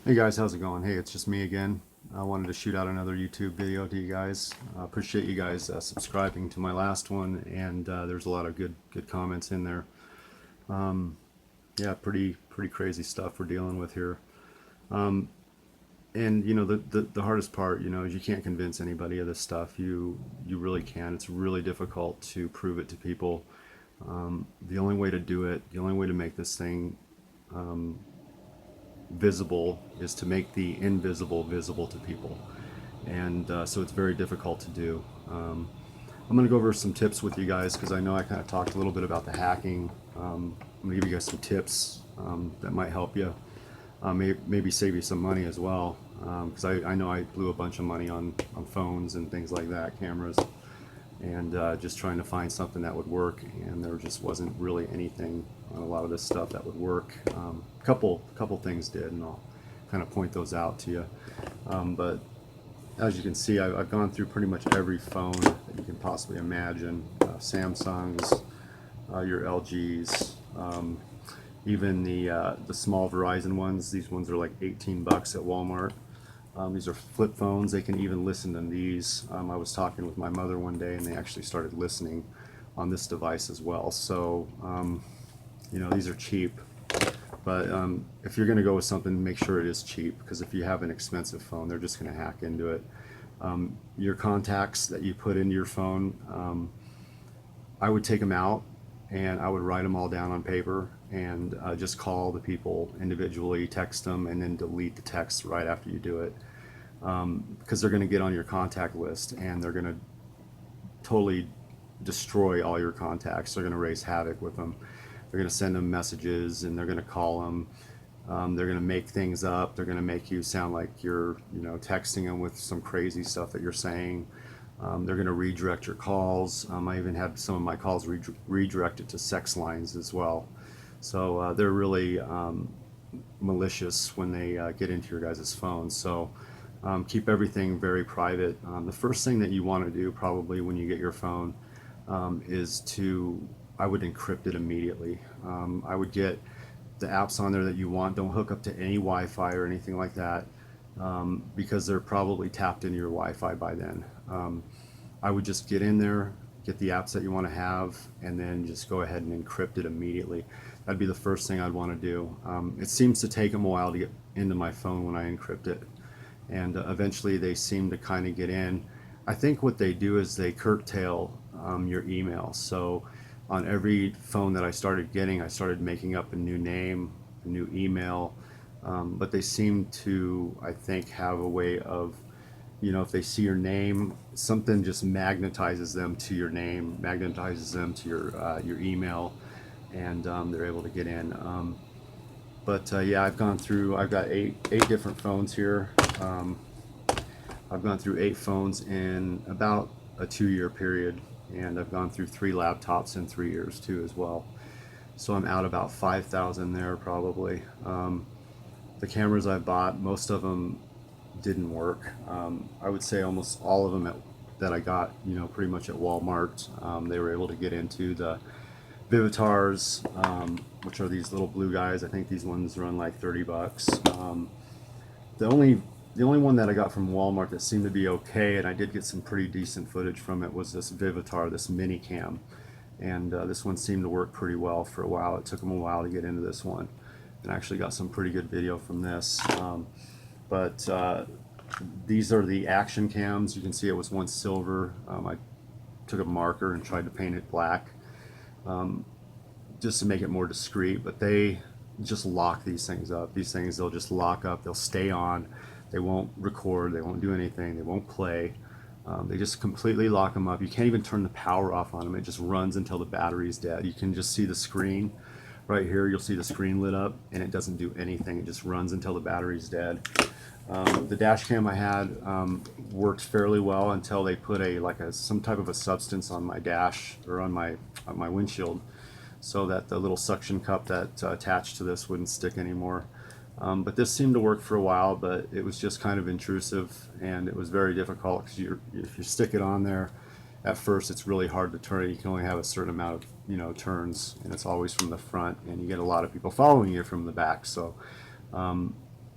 Hey guys, how's it going? Hey, it's just me again. I wanted to shoot out another YouTube video to you guys. Appreciate you guys subscribing to my last one, and there's a lot of good comments in there. Yeah, pretty crazy stuff we're dealing with here. And you know the hardest part, is you can't convince anybody of this stuff. You really can. It's really difficult to prove it to people. The only way to do it, the only way to make this thing visible is to make the invisible visible to people. And so it's very difficult to do. I'm going to go over some tips with you guys because I know I kind of talked a little bit about the hacking. I'm going to give you guys some tips that might help you, maybe save you some money as well. Because I know I blew a bunch of money on phones and things like that, cameras, and just trying to find something that would work, and there just wasn't really anything on a lot of this stuff that would work. Couple things did, and I'll kind of point those out to you. But as you can see, I've gone through pretty much every phone that you can possibly imagine. Samsungs, your LGs, even the small Verizon ones. These ones are like 18 bucks at Walmart. These are flip phones. They can even listen to these. I was talking with my mother one day, and they actually started listening on this device as well. So, these are cheap. But if you're going to go with something, make sure it is cheap, because if you have an expensive phone, they're just going to hack into it. Your contacts that you put into your phone, I would take them out and I would write them all down on paper and just call the people individually, text them, and then delete the text right after you do it. Because they're going to get on your contact list and they're going to totally destroy all your contacts. They're going to raise havoc with them. They're going to send them messages and they're going to call them. They're going to make things up. They're going to make you sound like you're, texting them with some crazy stuff that you're saying. They're going to redirect your calls. I even had some of my calls redirected to sex lines as well. So they're really malicious when they get into your guys' phones. So keep everything very private. The first thing that you want to do probably when you get your phone is I would encrypt it immediately. I would get the apps on there that you want. Don't hook up to any Wi-Fi or anything like that, because they're probably tapped into your Wi-Fi by then. I would just get in there, get the apps that you want to have, and then just go ahead and encrypt it immediately. That'd be the first thing I'd want to do. It seems to take them a while to get into my phone when I encrypt it, and eventually they seem to kind of get in. I think what they do is they curtail your email. So on every phone that I started getting, I started making up a new name, a new email, but they seem to, I think, have a way of, if they see your name, something just magnetizes them to your name, magnetizes them to your email, and they're able to get in. Yeah, I've got eight different phones here. I've gone through 8 phones in about a 2-year period, and I've gone through 3 laptops in 3 years too as well. So I'm out about 5,000 there probably. The cameras I bought, most of them didn't work. I would say almost all of them that I got, pretty much at Walmart. They were able to get into the Vivitars, which are these little blue guys. I think these ones run like 30 bucks. The only one that I got from Walmart that seemed to be okay, and I did get some pretty decent footage from it, was this Vivitar, this mini cam. And this one seemed to work pretty well for a while. It took them a while to get into this one, and I actually got some pretty good video from this. But these are the action cams. You can see it was once silver. I took a marker and tried to paint it black, just to make it more discreet, but they just lock these things up. These things, they'll just lock up, they'll stay on, they won't record, they won't do anything, they won't play. They just completely lock them up. You can't even turn the power off on them. It just runs until the battery's dead. You can just see the screen right here. You'll see the screen lit up, and it doesn't do anything. It just runs until the battery's dead. The dash cam I had worked fairly well until they put some type of a substance on my dash, or on my windshield, so that the little suction cup that attached to this wouldn't stick anymore. But this seemed to work for a while, but it was just kind of intrusive, and it was very difficult because if you stick it on there, at first it's really hard to turn it. You can only have a certain amount of turns, and it's always from the front, and you get a lot of people following you from the back. So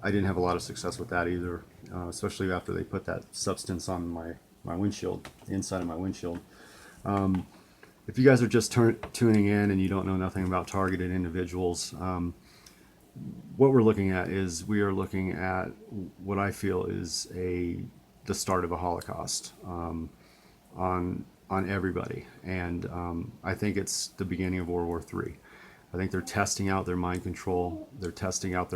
I didn't have a lot of success with that either, especially after they put that substance on my windshield, the inside of my windshield. If you guys are just tuning in and you don't know nothing about targeted individuals, what we're looking at is we are looking at what I feel is the start of a Holocaust on everybody, and I think it's the beginning of World War III. I think they're testing out their mind control. They're testing out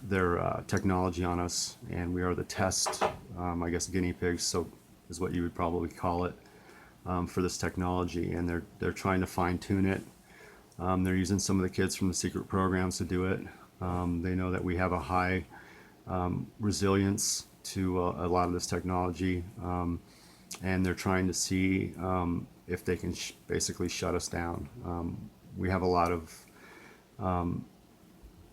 their technology on us, and we are the test, I guess, guinea pigs, so is what you would probably call it, for this technology, and they're trying to fine tune it. They're using some of the kids from the secret programs to do it. They know that we have a high resilience to a lot of this technology, and they're trying to see if they can basically shut us down. We have a lot of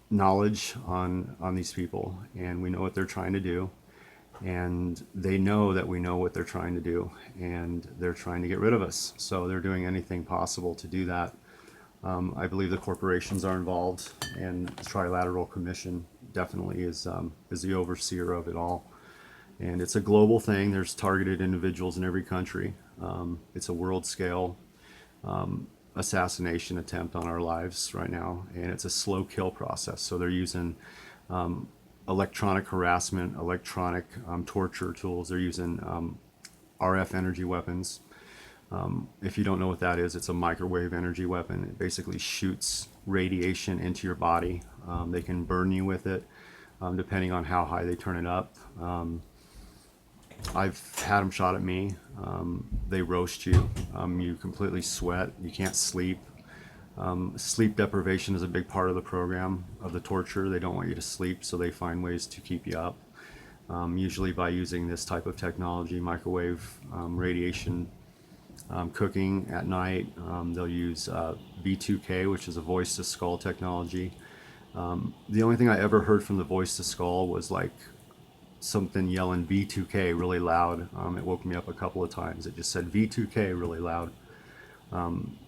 knowledge on these people, and we know what they're trying to do, and they know that we know what they're trying to do, and they're trying to get rid of us. So they're doing anything possible to do that. I believe the corporations are involved, and the Trilateral Commission definitely is the overseer of it all. And it's a global thing. There's targeted individuals in every country. It's a world scale assassination attempt on our lives right now, and it's a slow kill process. So they're using electronic harassment, electronic torture tools. They're using RF energy weapons. If you don't know what that is, it's a microwave energy weapon. It basically shoots radiation into your body. They can burn you with it, depending on how high they turn it up. I've had them shot at me. They roast you. You completely sweat. You can't sleep. Sleep deprivation is a big part of the program of the torture. They don't want you to sleep, so they find ways to keep you up, usually by using this type of technology, microwave radiation cooking at night. They'll use V2K, which is a voice to skull technology. The only thing I ever heard from the voice to skull was like something yelling V2K really loud. It woke me up a couple of times. It just said V2K really loud.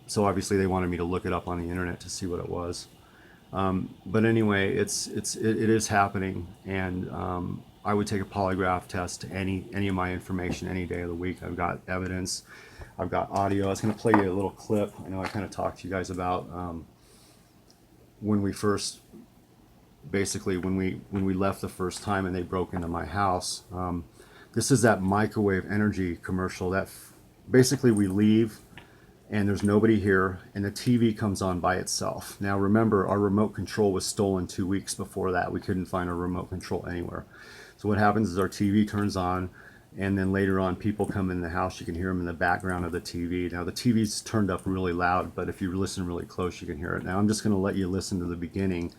So obviously they wanted me to look it up on the internet to see what it was. But anyway, it is happening, and I would take a polygraph test to any of my information any day of the week. I've got evidence. I've got audio. I was going to play you a little clip. I know I kind of talked to you guys about when we first, basically when we left the first time and they broke into my house. This is that microwave energy commercial that basically we leave and there's nobody here and the TV comes on by itself. Now remember, our remote control was stolen 2 weeks before that. We couldn't find our remote control anywhere. So what happens is our TV turns on, and then later on people come in the house. You can hear them in the background of the TV. Now the TV's turned up really loud, but if you listen really close you can hear it. Now I'm just going to let you listen to the beginning,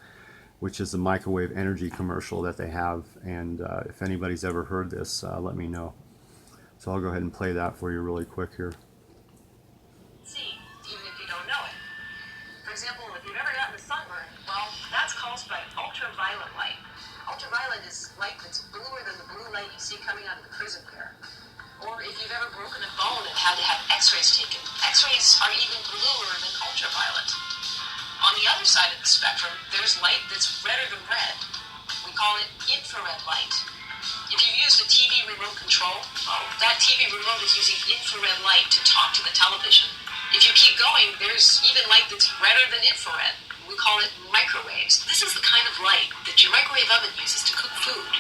which is the microwave energy commercial that they have, and if anybody's ever heard this, let me know. So I'll go ahead and play that for you really quick here. See, even if you don't know it. For example, if you've ever gotten a sunburn, well, that's caused by ultraviolet light. Ultraviolet is light that's bluer than the blue light you see coming out of the prison flare. Or if you've ever broken a bone and had to have x-rays taken, x-rays are even bluer than ultraviolet. On the other side of the spectrum, there's light that's redder than red. We call it infrared light. If you use the TV remote control, well, that TV remote is using infrared light to talk to the television. If you keep going, there's even light that's redder than infrared. We call it microwaves. This is the kind of light that your microwave oven uses to cook food.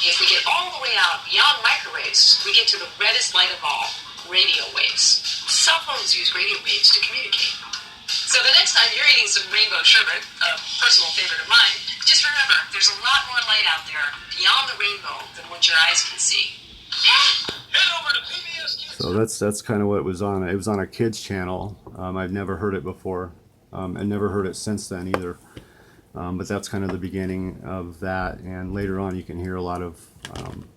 If we get all the way out beyond microwaves, we get to the reddest light of all, radio waves. Cell phones use radio waves to communicate. So the next time you're eating some rainbow sherbet, a personal favorite of mine, just remember, there's a lot more light out there beyond the rainbow than what your eyes can see. Head over to PBS Kids. So that's kind of what it was on. It was on a kids channel. I've never heard it before. And never heard it since then either. But that's kind of the beginning of that. And later on you can hear a lot of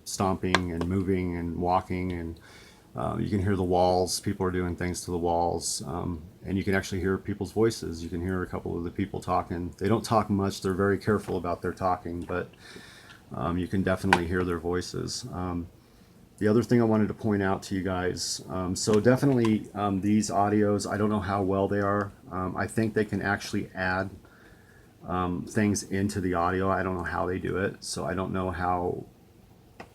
stomping and moving and walking, and you can hear the walls. People are doing things to the walls. And you can actually hear people's voices. You can hear a couple of the people talking. They don't talk much. They're very careful about their talking, but you can definitely hear their voices. The other thing I wanted to point out to you guys, so definitely these audios, I don't know how well they are. I think they can actually add things into the audio. I don't know how they do it, so I don't know how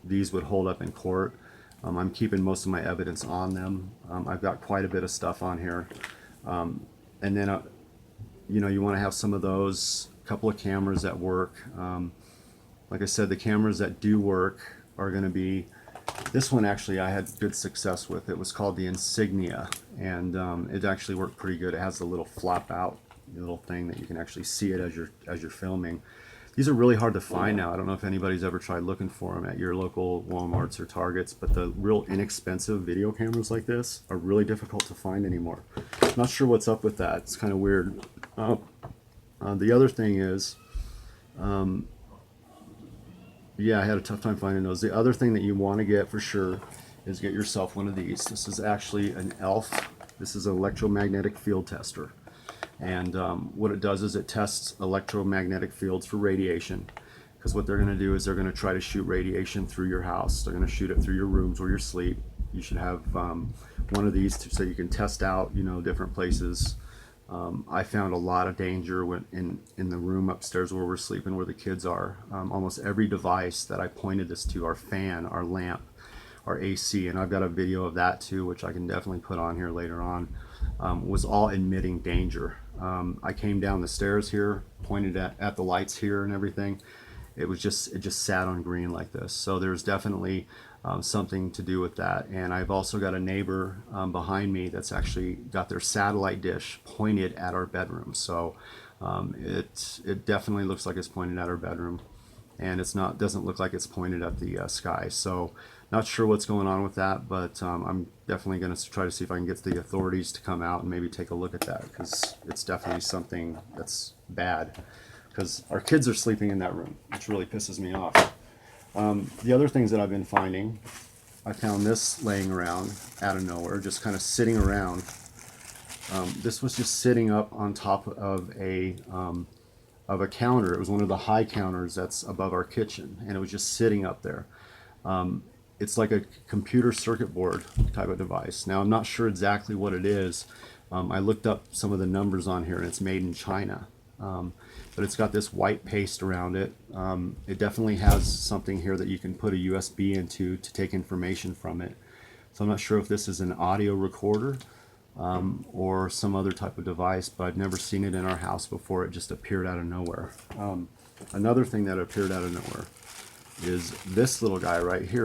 these would hold up in court. I'm keeping most of my evidence on them. I've got quite a bit of stuff on here. And then, you know, you want to have some of those, a couple of cameras that work. Like I said, the cameras that do work are going to be, this one actually I had good success with. It was called the Insignia, and it actually worked pretty good. It has the little flop out little thing that you can actually see it as you're filming. These are really hard to find now. I don't know if anybody's ever tried looking for them at your local Walmarts or Targets, but the real inexpensive video cameras like this are really difficult to find anymore. Not sure what's up with that. It's kind of weird. The other thing is, yeah, I had a tough time finding those. The other thing that you want to get for sure is get yourself one of these. This is actually an ELF. This is an electromagnetic field tester. And what it does is it tests electromagnetic fields for radiation. Because what they're going to do is they're going to try to shoot radiation through your house. They're going to shoot it through your rooms where you sleep. You should have one of these so you can test out, you know, different places. I found a lot of danger when in the room upstairs where we're sleeping, where the kids are. Almost every device that I pointed this to, our fan, our lamp, our AC, and I've got a video of that too, which I can definitely put on here later on, was all emitting danger. I came down the stairs here, pointed at the lights here and everything. It just sat on green like this. So there's definitely something to do with that. And I've also got a neighbor behind me that's actually got their satellite dish pointed at our bedroom. So it definitely looks like it's pointed at our bedroom, and doesn't look like it's pointed at the sky. So not sure what's going on with that, but I'm definitely going to try to see if I can get the authorities to come out and maybe take a look at that, because it's definitely something that's bad, because our kids are sleeping in that room, which really pisses me off. The other things that I've been finding, I found this laying around out of nowhere, just kind of sitting around. This was just sitting up on top of a counter. It was one of the high counters that's above our kitchen, and it was just sitting up there. It's like a computer circuit board type of device. Now, I'm not sure exactly what it is. I looked up some of the numbers on here, and it's made in China. But it's got this white paste around it. It definitely has something here that you can put a USB into to take information from it. So I'm not sure if this is an audio recorder or some other type of device, but I've never seen it in our house before. It just appeared out of nowhere. Another thing that appeared out of nowhere is this little guy right here.